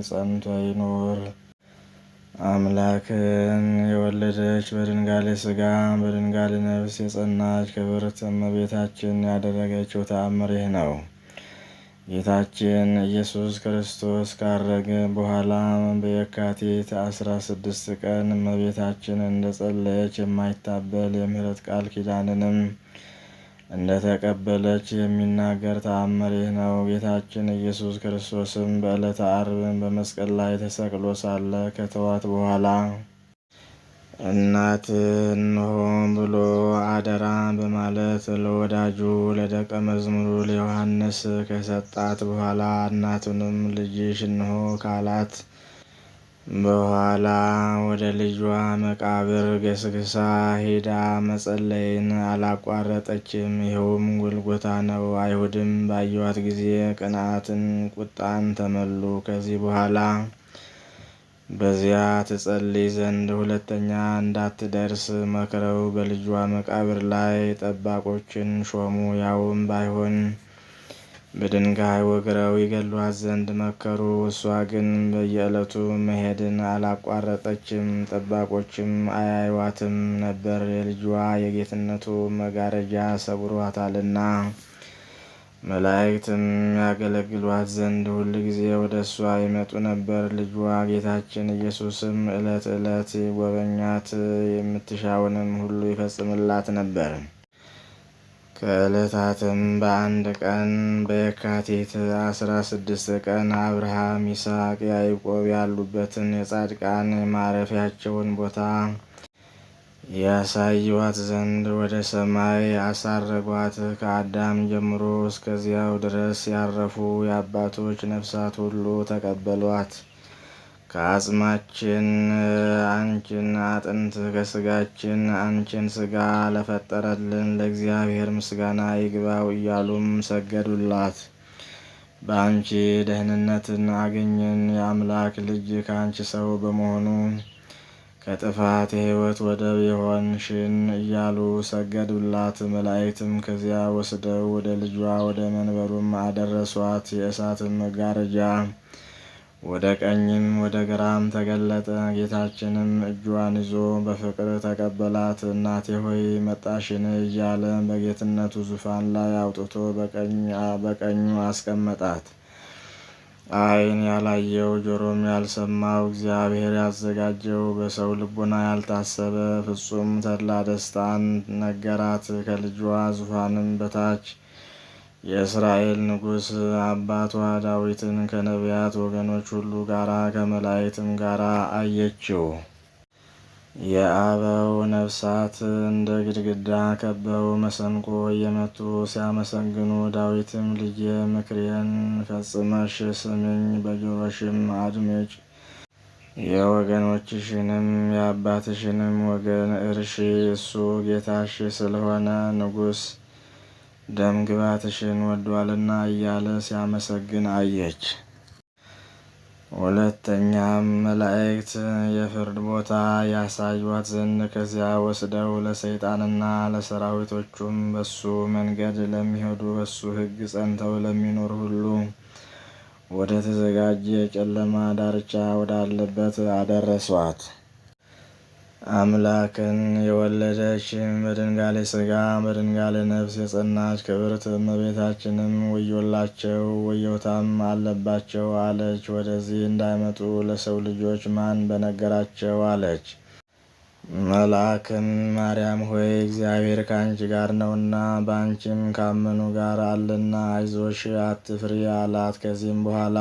ጸንቶ ይኑር። አምላክን የወለደች በድንጋሌ ሥጋ በድንጋሌ ነፍስ የጸናች ክብርት እመቤታችን ያደረገችው ተአምር ይህ ነው። ጌታችን ኢየሱስ ክርስቶስ ካረገ በኋላ በየካቲት 16 ቀን እመቤታችን እንደ ጸለየች የማይታበል የምሕረት ቃል ኪዳንንም እንደተቀበለች የሚናገር ተአምር ይህ ነው። ጌታችን ኢየሱስ ክርስቶስም በዕለተ ዓርብ በመስቀል ላይ ተሰቅሎ ሳለ ከተዋት በኋላ እናት እንሆ ብሎ አደራ በማለት ለወዳጁ ለደቀ መዝሙሩ ለዮሐንስ ከሰጣት በኋላ እናቱንም ልጅሽ እንሆ ካላት በኋላ ወደ ልጇ መቃብር ገስግሳ ሄዳ መጸለይን አላቋረጠችም። ይኸውም ጎልጎታ ነው። አይሁድም ባዩዋት ጊዜ ቅንዓትን፣ ቁጣን ተመሉ። ከዚህ በኋላ በዚያ ትጸልይ ዘንድ ሁለተኛ እንዳትደርስ መክረው በልጇ መቃብር ላይ ጠባቆችን ሾሙ። ያውም ባይሆን በድንጋይ ወግረው ይገሏት ዘንድ መከሩ። እሷ ግን በየዕለቱ መሄድን አላቋረጠችም። ጠባቆችም አያዩዋትም ነበር፣ የልጇ የጌትነቱ መጋረጃ ሰውሯታልና። መላእክትም ያገለግሏት ዘንድ ሁል ጊዜ ወደ እሷ ይመጡ ነበር። ልጇ ጌታችን ኢየሱስም ዕለት ዕለት ይጎበኛት፣ የምትሻውንም ሁሉ ይፈጽምላት ነበር። ከዕለታትም በአንድ ቀን በየካቲት 16 ቀን አብርሃም፣ ይስሐቅ፣ ያዕቆብ ያሉበትን የጻድቃን ማረፊያቸውን ቦታ ያሳዩዋት ዘንድ ወደ ሰማይ አሳረጓት። ከአዳም ጀምሮ እስከዚያው ድረስ ያረፉ የአባቶች ነፍሳት ሁሉ ተቀበሏት። ከአጽማችን አንቺን አጥንት ከስጋችን አንቺን ስጋ ለፈጠረልን ለእግዚአብሔር ምስጋና ይግባው እያሉም ሰገዱላት። በአንቺ ደህንነትን አገኘን፣ የአምላክ ልጅ ከአንቺ ሰው በመሆኑ ከጥፋት የሕይወት ወደብ የሆንሽን እያሉ ሰገዱላት። መላእክትም ከዚያ ወስደው ወደ ልጇ ወደ መንበሩም አደረሷት። የእሳትን መጋረጃ ወደ ቀኝም ወደ ግራም ተገለጠ። ጌታችንም እጇን ይዞ በፍቅር ተቀበላት። እናቴ ሆይ መጣሽን እያለ በጌትነቱ ዙፋን ላይ አውጥቶ በቀኙ አስቀመጣት። ዓይን ያላየው ጆሮም ያልሰማው እግዚአብሔር ያዘጋጀው በሰው ልቡና ያልታሰበ ፍጹም ተድላ ደስታን ነገራት። ከልጇ ዙፋንም በታች የእስራኤል ንጉሥ አባቷ ዳዊትን ከነቢያት ወገኖች ሁሉ ጋራ ከመላእክትም ጋራ አየችው። የአበው ነፍሳት እንደ ግድግዳ ከበው መሰንቆ እየመቱ ሲያመሰግኑ፣ ዳዊትም ልጄ ምክሬን ፈጽመሽ ስሚኝ፣ በጆሮሽም አድምጭ፣ የወገኖችሽንም የአባትሽንም ወገን እርሺ፣ እሱ ጌታሽ ስለሆነ ንጉሥ ደም ግባትሽን ወዷልና እያለ ሲያመሰግን አየች። ሁለተኛም መላእክት የፍርድ ቦታ ያሳዩዋት ዘንድ ከዚያ ወስደው ለሰይጣንና ለሰራዊቶቹም በሱ መንገድ ለሚሄዱ በሱ ሕግ ጸንተው ለሚኖር ሁሉ ወደ ተዘጋጀ የጨለማ ዳርቻ ወዳለበት አደረሷት። አምላክን የወለደች በድንጋሌ ሥጋ በድንጋሌ ነፍስ የጸናች ክብርት እመቤታችንም ወዮላቸው ወዮታም አለባቸው አለች። ወደዚህ እንዳይመጡ ለሰው ልጆች ማን በነገራቸው አለች። መልአክም ማርያም ሆይ እግዚአብሔር ከአንቺ ጋር ነውና በአንቺም ካመኑ ጋር አለና አይዞሽ አትፍሪ አላት። ከዚህም በኋላ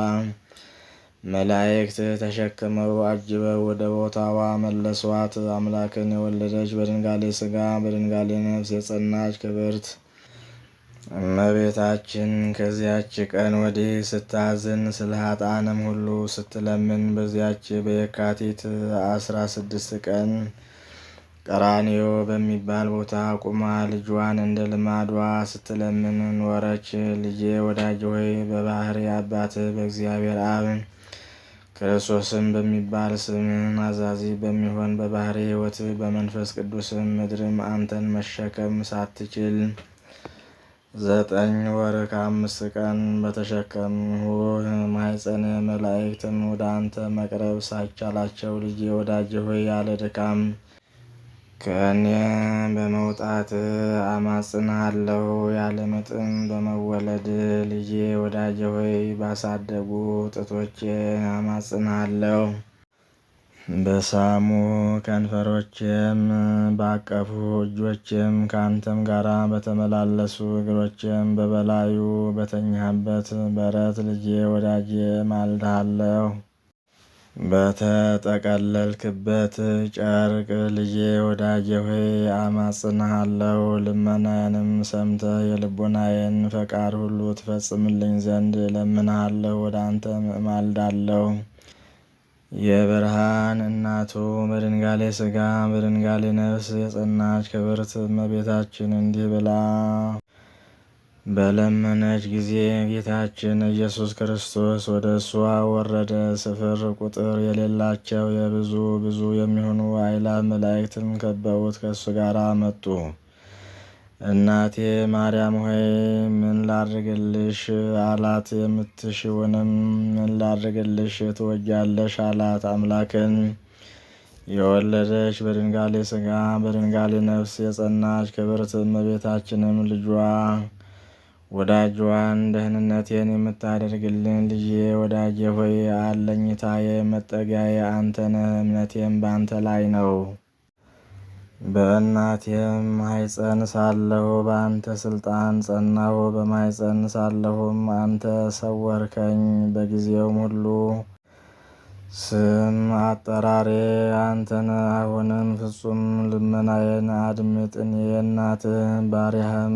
መላእክት ተሸክመው አጅበው ወደ ቦታዋ መለሷት። አምላክን የወለደች በድንጋሌ ሥጋ በድንጋሌ ነፍስ የጸናች ክብርት እመቤታችን ከዚያች ቀን ወዲህ ስታዝን ስለ ኃጥአንም ሁሉ ስትለምን በዚያች በየካቲት 16 ቀን ቀራንዮ በሚባል ቦታ ቁማ ልጇን እንደ ልማዷ ስትለምን ኖረች። ልጄ ወዳጅ ሆይ በባሕሪ አባትህ በእግዚአብሔር አብ ክርስቶስም በሚባል ስም አዛዚ በሚሆን በባሕሪ ሕይወት በመንፈስ ቅዱስም ምድርም አንተን መሸከም ሳትችል 9 ወር ከ5 ቀን በተሸከምሁህ ማኅፀን መላእክትን ወደ አንተ መቅረብ ሳይቻላቸው ልጄ ወዳጄ ሆይ ያለ ድካም ከእኔ በመውጣት አማጽንሃለሁ። ያለ ምጥም በመወለድ ልጄ ወዳጄ ሆይ ባሳደጉ ጡቶቼ አማጽንሃለሁ። በሳሙ ከንፈሮቼም ባቀፉ እጆቼም ከአንተም ጋራ በተመላለሱ እግሮቼም በበላዩ በተኛህበት በረት ልጄ ወዳጄ ማልድሃለሁ። በተጠቀለልክበት ጨርቅ ልጄ ወዳጄ ሆይ አማጽንሃለሁ። ልመናዬንም ሰምተህ የልቦናዬን ፈቃድ ሁሉ ትፈጽምልኝ ዘንድ እለምንሃለሁ። ወደ አንተ እማልዳለሁ። የብርሃን እናቱ በድንጋሌ ሥጋ በድንጋሌ ነፍስ የጸናች ክብርት እመቤታችን እንዲህ ብላ በለመነች ጊዜ ጌታችን ኢየሱስ ክርስቶስ ወደ እሷ ወረደ። ስፍር ቁጥር የሌላቸው ብዙ የሚሆኑ አእላፍ መላእክትም ከበውት ከእሱ ጋር መጡ። እናቴ ማርያም ሆይ ምን ላድርግልሽ አላት። የምትሽውንም ምን ላድርግልሽ ትወጃለሽ አላት። አምላክን የወለደች በድንጋሌ ሥጋ በድንጋሌ ነፍስ የጸናች ክብርት እመቤታችንም ልጇ ወዳጇን ደህንነቴን የምታደርግልን ልጄ ወዳጄ ሆይ አለኝታዬ መጠጊያዬ አንተ ነህ። እምነቴም በአንተ ላይ ነው። በእናቴም ማኅፀን ሳለሁ በአንተ ስልጣን ጸናሁ። በማኅፀን ሳለሁም አንተ ሰወርከኝ። በጊዜውም ሁሉ ስም አጠራሬ አንተ ነህ። አሁንም ፍጹም ልመናዬን አድምጥ። እኔ የእናትህ ባሪያህም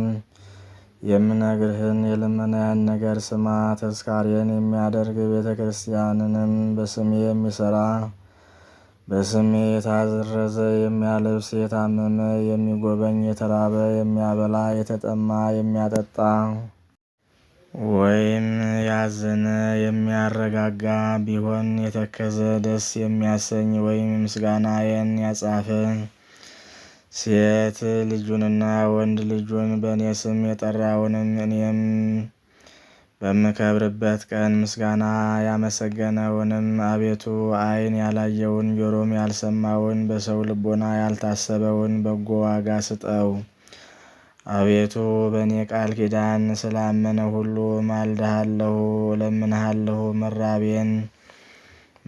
የምነግርህን የልመናዬን ነገር ስማ። ተስካሬን የሚያደርግ ቤተ ክርስቲያንንም በስሜ የሚሠራ በስሜ የታዘዘ የሚያለብስ የታመመ የሚጎበኝ የተራበ የሚያበላ የተጠማ የሚያጠጣ ወይም ያዘነ የሚያረጋጋ ቢሆን የተከዘ ደስ የሚያሰኝ ወይም ምስጋናዬን ያጻፈ ሴት ልጁንና ወንድ ልጁን በእኔ ስም የጠራውንም እኔም በምከብርበት ቀን ምስጋና ያመሰገነውንም አቤቱ ዓይን ያላየውን ጆሮም ያልሰማውን በሰው ልቦና ያልታሰበውን በጎ ዋጋ ስጠው። አቤቱ በእኔ ቃል ኪዳን ስላመነ ሁሉ ማልድሃለሁ፣ እለምንሃለሁ። መራቤን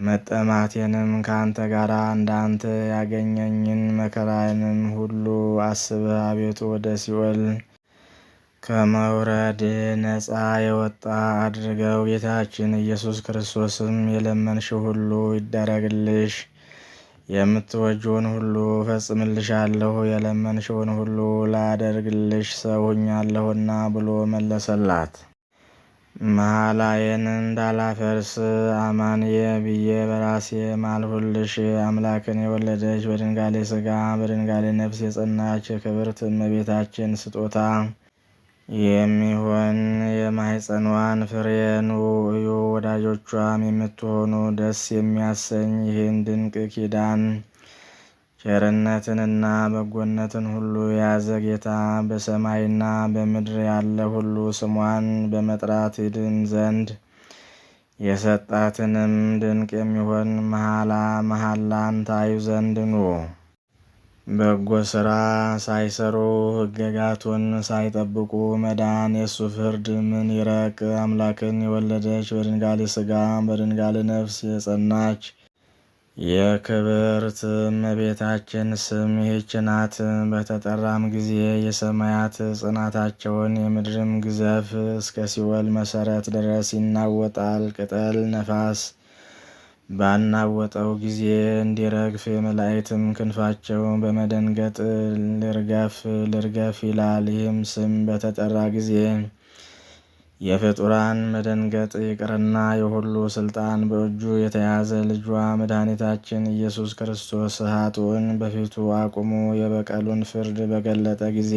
መጠማቴንም ከአንተ ጋር እንዳንተ ያገኘኝን መከራንም ሁሉ አስበህ አቤቱ ወደ ሲኦል ከመውረድ ነፃ የወጣ አድርገው። ጌታችን ኢየሱስ ክርስቶስም የለመንሽው ሁሉ ይደረግልሽ፣ የምትወጂውን ሁሉ እፈጽምልሻለሁ፣ የለመንሽውን ሁሉ ላደርግልሽ ሰው ሆኛለሁና ብሎ መለሰላት። መሐላዬን እንዳላፈርስ አማንየ ብዬ በራሴ ማልሁልሽ። አምላክን የወለደች በድንጋሌ ሥጋ በድንጋሌ ነፍስ የጸናች ክብርት እመቤታችን ስጦታ የሚሆን የማኅፀኗን ፍሬን እዩ። ወዳጆቿም የምትሆኑ ደስ የሚያሰኝ ይህን ድንቅ ኪዳን ቸርነትንና በጎነትን ሁሉ የያዘ ጌታ በሰማይና በምድር ያለ ሁሉ ስሟን በመጥራት ይድን ዘንድ የሰጣትንም ድንቅ የሚሆን መሐላን ታዩ ዘንድ ኑ። በጎ ሥራ ሳይሰሩ ሕግጋቱን ሳይጠብቁ መዳን የእሱ ፍርድ ምን ይረቅ። አምላክን የወለደች በድንጋሌ ሥጋ በድንጋሌ ነፍስ የጸናች የክብርት እመቤታችን ስም ይህች ናት። በተጠራም ጊዜ የሰማያት ጽናታቸውን የምድርም ግዘፍ እስከ ሲኦል መሠረት ድረስ ይናወጣል። ቅጠል ነፋስ ባናወጠው ጊዜ እንዲረግፍ የመላእክትም ክንፋቸው በመደንገጥ ልርገፍ ይላል። ይህም ስም በተጠራ ጊዜ የፍጡራን መደንገጥ ይቅርና የሁሉ ስልጣን በእጁ የተያዘ ልጇ መድኃኒታችን ኢየሱስ ክርስቶስ ኃጥኡን በፊቱ አቁሞ የበቀሉን ፍርድ በገለጠ ጊዜ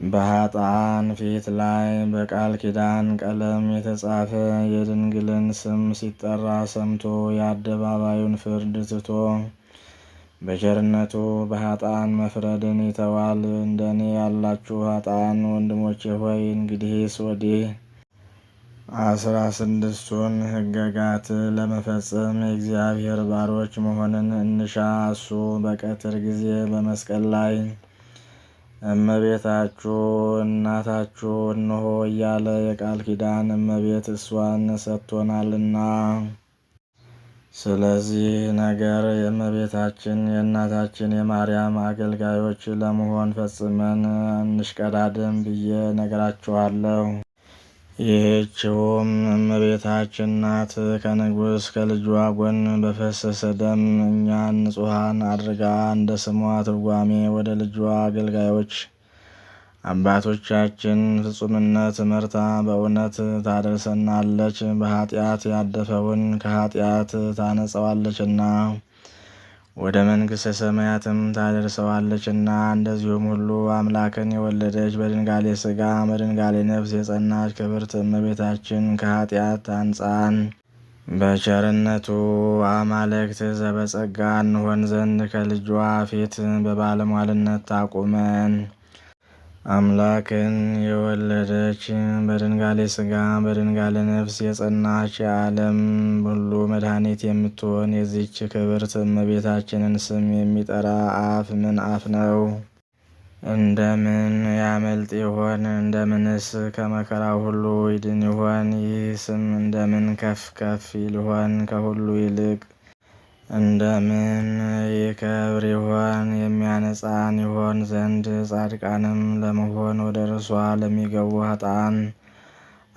በኃጥአን ፊት ላይ በቃል ኪዳን ቀለም የተጻፈ የድንግልን ስም ሲጠራ ሰምቶ የአደባባዩን ፍርድ ትቶ በቸርነቱ በኃጥአን መፍረድን ይተዋል። እንደኔ ያላችሁ ኃጥአን ወንድሞቼ ሆይ እንግዲህስ ወዲህ 16ቱን ሕገጋት ለመፈጸም የእግዚአብሔር ባሮች መሆንን እንሻ። እሱ በቀትር ጊዜ በመስቀል ላይ እመቤታችሁ እናታችሁ እንሆ እያለ የቃል ኪዳን እመቤት እሷን ሰጥቶናልና፣ ስለዚህ ነገር የእመቤታችን የእናታችን የማርያም አገልጋዮች ለመሆን ፈጽመን እንሽቀዳደም ብዬ ነግራችኋለሁ። ይህችውም እመቤታችን ናት። ከንጉሥ ከልጇ ጎን በፈሰሰ ደም እኛን ንጹሐን አድርጋ እንደ ስሟ ትርጓሜ ወደ ልጇ አገልጋዮች አባቶቻችን ፍጹምነት መርታ በእውነት ታደርሰናለች። በኃጢአት ያደፈውን ከኃጢአት ታነጸዋለችና ወደ መንግሥተ ሰማያትም ታደርሰዋለችና፣ እንደዚሁም ሁሉ አምላክን የወለደች በድንጋሌ ሥጋ በድንጋሌ ነፍስ የጸናች ክብርት እመቤታችን ከኃጢአት ታንጻን። በቸርነቱ አማልክት ዘበጸጋ እንሆን ዘንድ ከልጇ ፊት በባለሟልነት ታቁመን። አምላክን የወለደች በድንጋሌ ሥጋ በድንጋሌ ነፍስ የጸናች የዓለም ሁሉ መድኃኒት የምትሆን የዚች ክብርት እመቤታችንን ስም የሚጠራ አፍ ምን አፍ ነው? እንደምን ያመልጥ ይሆን? እንደምንስ ከመከራው ሁሉ ይድን ይሆን? ይህ ስም እንደምን ከፍ ከፍ ይል ይሆን? ከሁሉ ይልቅ እንደምን ይከብር ይሆን? የሚያነጻን ይሆን ዘንድ ጻድቃንም ለመሆን ወደ እርሷ ለሚገቡ ኃጥአን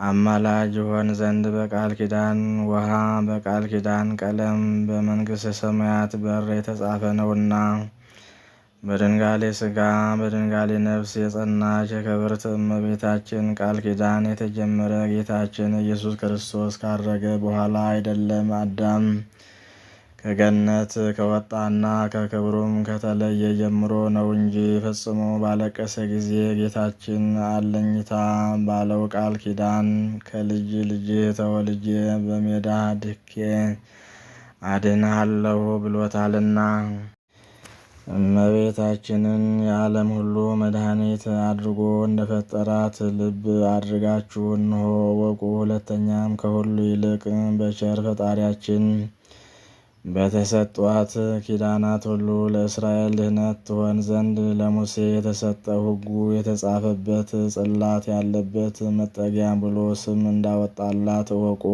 አማላጅ ይሆን ዘንድ በቃል ኪዳን ውሃ በቃል ኪዳን ቀለም በመንግሥተ ሰማያት በር የተጻፈ ነውና፣ በድንጋሌ ሥጋ በድንጋሌ ነፍስ የጸናች የክብርት እመቤታችን ቃል ኪዳን የተጀመረ ጌታችን ኢየሱስ ክርስቶስ ካረገ በኋላ አይደለም፣ አዳም ከገነት ከወጣና ከክብሩም ከተለየ ጀምሮ ነው እንጂ። ፈጽሞ ባለቀሰ ጊዜ ጌታችን አለኝታ ባለው ቃል ኪዳን ከልጅ ልጅ ተወልጄ በሜዳ ድኬ አድንሃለሁ ብሎታልና፣ እመቤታችንን የዓለም ሁሉ መድኃኒት አድርጎ እንደፈጠራት ልብ አድርጋችሁ እንሆ ወቁ። ሁለተኛም ከሁሉ ይልቅ በቸር ፈጣሪያችን በተሰጧት ኪዳናት ሁሉ ለእስራኤል ድህነት ትሆን ዘንድ ለሙሴ የተሰጠው ሕጉ የተጻፈበት ጽላት ያለበት መጠጊያ ብሎ ስም እንዳወጣላት እወቁ።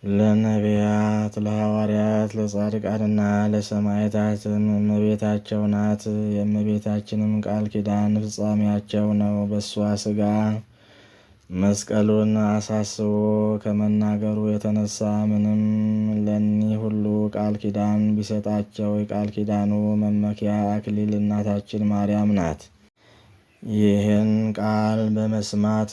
ለነቢያት፣ ለሐዋርያት፣ ለጻድቃንና ለሰማዕታትም እመቤታቸው ናት። የእመቤታችንም ቃል ኪዳን ፍጻሜያቸው ነው። በእሷ ሥጋ መስቀሉን አሳስቦ ከመናገሩ የተነሳ ምንም ለኒህ ሁሉ ቃል ኪዳን ቢሰጣቸው የቃል ኪዳኑ መመኪያ አክሊል እናታችን ማርያም ናት። ይህን ቃል በመስማት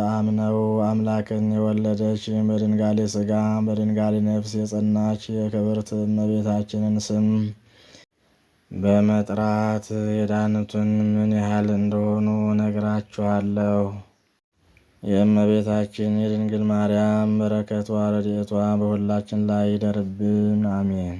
አምነው አምላክን የወለደች በድንጋሌ ሥጋ በድንጋሌ ነፍስ የጸናች የክብርት እመቤታችንን ስም በመጥራት የዳኑትን ምን ያህል እንደሆኑ ነግራችኋለሁ። የእመቤታችን የድንግል ማርያም በረከቷ ረድኤቷ በሁላችን ላይ ይደርብን፣ አሜን።